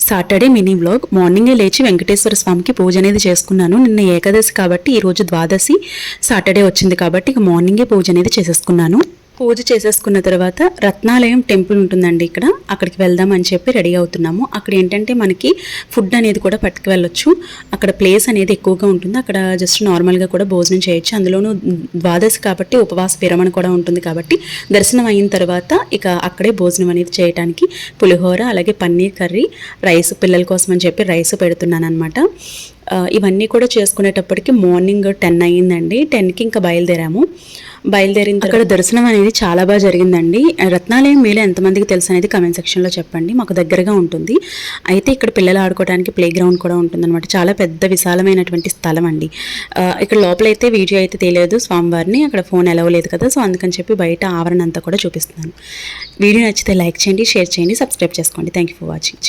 Saturday mini vlog. మార్నింగే లేచి వెంకటేశ్వర స్వామికి పూజ అనేది చేసుకున్నాను. నిన్న ఏకాదశి కాబట్టి ఈరోజు ద్వాదశి సాటర్డే వచ్చింది కాబట్టి ఇక మార్నింగే పూజ అనేది చేసేసుకున్నాను. పూజ చేసేసుకున్న తర్వాత రత్నాలయం టెంపుల్ ఉంటుందండి ఇక్కడ, అక్కడికి వెళ్దామని చెప్పి రెడీ అవుతున్నాము. అక్కడ ఏంటంటే మనకి ఫుడ్ అనేది కూడా పట్టుకు వెళ్ళొచ్చు. అక్కడ ప్లేస్ అనేది ఎక్కువగా ఉంటుంది. అక్కడ జస్ట్ నార్మల్గా కూడా భోజనం చేయొచ్చు. అందులోనూ ద్వాదశి కాబట్టి ఉపవాస విరమణ కూడా ఉంటుంది కాబట్టి దర్శనం అయిన తర్వాత ఇక అక్కడే భోజనం అనేది చేయడానికి పులిహోర అలాగే పన్నీర్ కర్రీ, రైస్ పిల్లల కోసం అని చెప్పి రైస్ పెడుతున్నాను అనమాట. ఇవన్నీ కూడా చేసుకునేటప్పటికి మార్నింగ్ 10 అయ్యిందండి. 10కి ఇంకా బయలుదేరిన అక్కడ దర్శనం అనేది చాలా బాగా జరిగిందండి. రత్నాలయం మీలో ఎంతమందికి తెలుసు అనేది కామెంట్ సెక్షన్లో చెప్పండి. మాకు దగ్గరగా ఉంటుంది. అయితే ఇక్కడ పిల్లలు ఆడుకోవడానికి ప్లే గ్రౌండ్ కూడా ఉంటుందన్నమాట. చాలా పెద్ద విశాలమైనటువంటి స్థలం అండి. ఇక్కడ లోపలైతే వీడియో అయితే తెలియదు స్వామివారిని, అక్కడ ఫోన్ అలౌ లేదు కదా, సో అందుకని చెప్పి బయట ఆవరణ అంతా కూడా చూపిస్తున్నాను. వీడియో నచ్చితే లైక్ చేయండి, షేర్ చేయండి, సబ్స్క్రైబ్ చేసుకోండి. Thank you for watching.